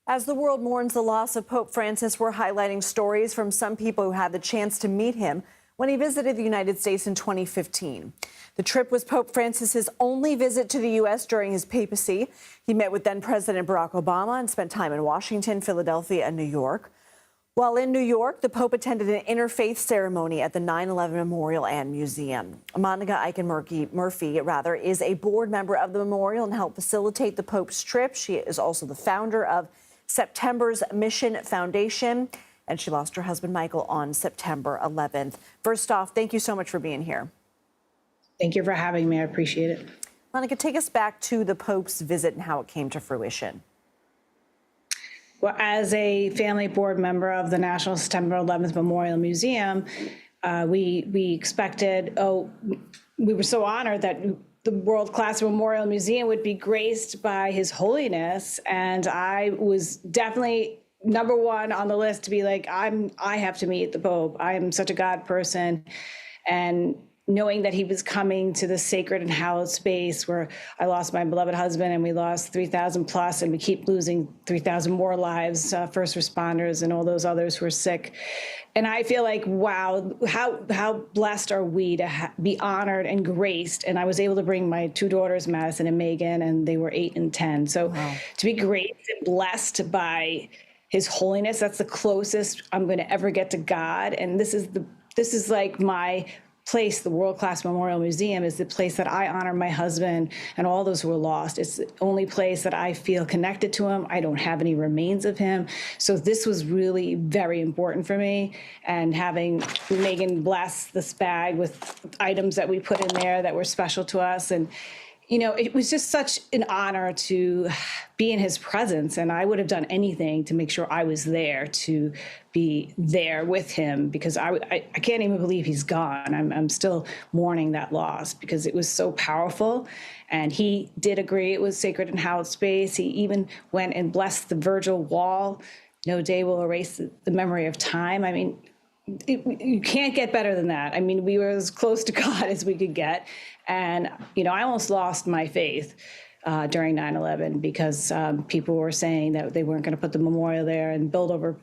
As the world mourns the loss of Pope Francis, we're highlighting stories from some people who had the chance to meet him when he visited the United States in 2015. The trip was Pope Francis's only visit to the U.S. during his papacy. He met with then-President Barack Obama and spent time in Washington, Philadelphia, and New York. While in New York, the Pope attended an interfaith ceremony at the 9/11 Memorial and Museum. Monica Iken-Murphy, is a board member of the memorial and helped facilitate the Pope's trip. She is also the founder of September's Mission Foundation, and she lost her husband, Michael, on September 11th. First off, thank you so much for being here. Thank you for having me. I appreciate it. Monica, take us back to the Pope's visit and how it came to fruition. Well, as a family board member of the National September 11th Memorial Museum, we expected, we were so honored that the world-class Memorial Museum would be graced by His Holiness, and I was definitely number one on the list to be like, I have to meet the Pope. I am such a God person, and knowing that he was coming to the sacred and hallowed space where I lost my beloved husband and we lost 3,000 plus, and we keep losing 3,000 more lives, first responders and all those others who are sick. And I feel like, wow, how blessed are we to be honored and graced. And I was able to bring my two daughters, Madison and Megan, and they were 8 and 10. So wow. To be graced and blessed by His Holiness, that's the closest I'm going to ever get to God. And this is like my place. The world-class Memorial Museum is the place that I honor my husband and all those who were lost. It's the only place that I feel connected to him. I don't have any remains of him. So this was really very important for me. And having Megan bless this bag with items that we put in there that were special to us. And you know, it was just such an honor to be in his presence, and I would have done anything to make sure I was there, to be there with him, because I can't even believe he's gone. I'm still mourning that loss because it was so powerful, and he did agree it was sacred and hallowed space. He even went and blessed the Virgil wall. No day will erase the memory of time. I mean, you can't get better than that. I mean, we were as close to God as we could get. And, you know, I almost lost my faith during 9/11 because people were saying that they weren't going to put the memorial there and build over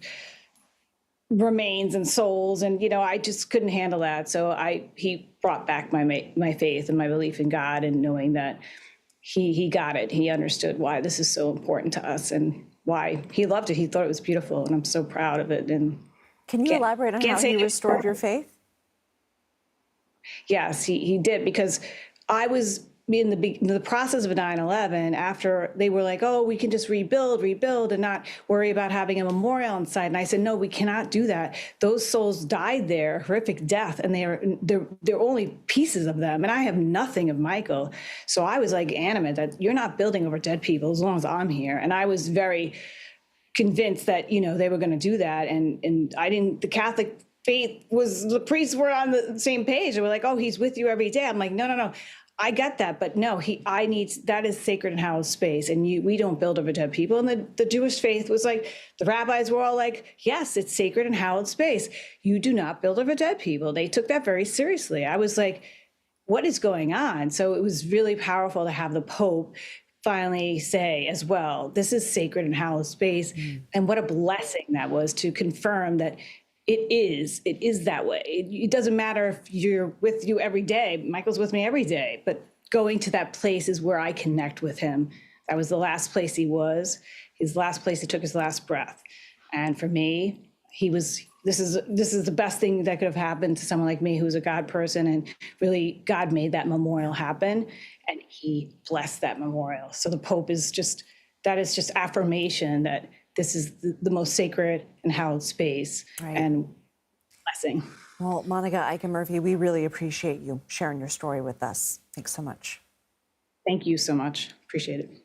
remains and souls. And, you know, I just couldn't handle that. So he brought back my faith and my belief in God, and knowing that he got it. He understood why this is so important to us and why he loved it. He thought it was beautiful, and I'm so proud of it. And can you elaborate on how he restored your faith? Yes, he did, because I was in the process of 9/11 after they were like, oh, we can just rebuild and not worry about having a memorial inside. And I said, no, we cannot do that. Those souls died there, horrific death, and they're only pieces of them. And I have nothing of Michael. So I was like adamant that you're not building over dead people as long as I'm here. And I was very convinced that, you know, they were going to do that. And I didn't, the Catholic faith was, the priests were on the same page. They were like, oh, he's with you every day. I'm like, no. I get that, but no, that is sacred and hallowed space, and we don't build over dead people. And the Jewish faith was like, the rabbis were all like, yes, it's sacred and hallowed space. You do not build over dead people. They took that very seriously. I was like, what is going on? So it was really powerful to have the Pope finally say as well, this is sacred and hallowed space. And what a blessing that was to confirm that it is that way. It doesn't matter if you're with you every day. Michael's with me every day, but going to that place is where I connect with him. That was the last place he was, his last place he took his last breath. And for me, this is the best thing that could have happened to someone like me, who's a God person, and really God made that memorial happen, and he blessed that memorial. So the Pope is just affirmation that this is the most sacred and hallowed space, right, and blessing. Well, Monica Iken-Murphy, we really appreciate you sharing your story with us. Thanks so much. Thank you so much. Appreciate it.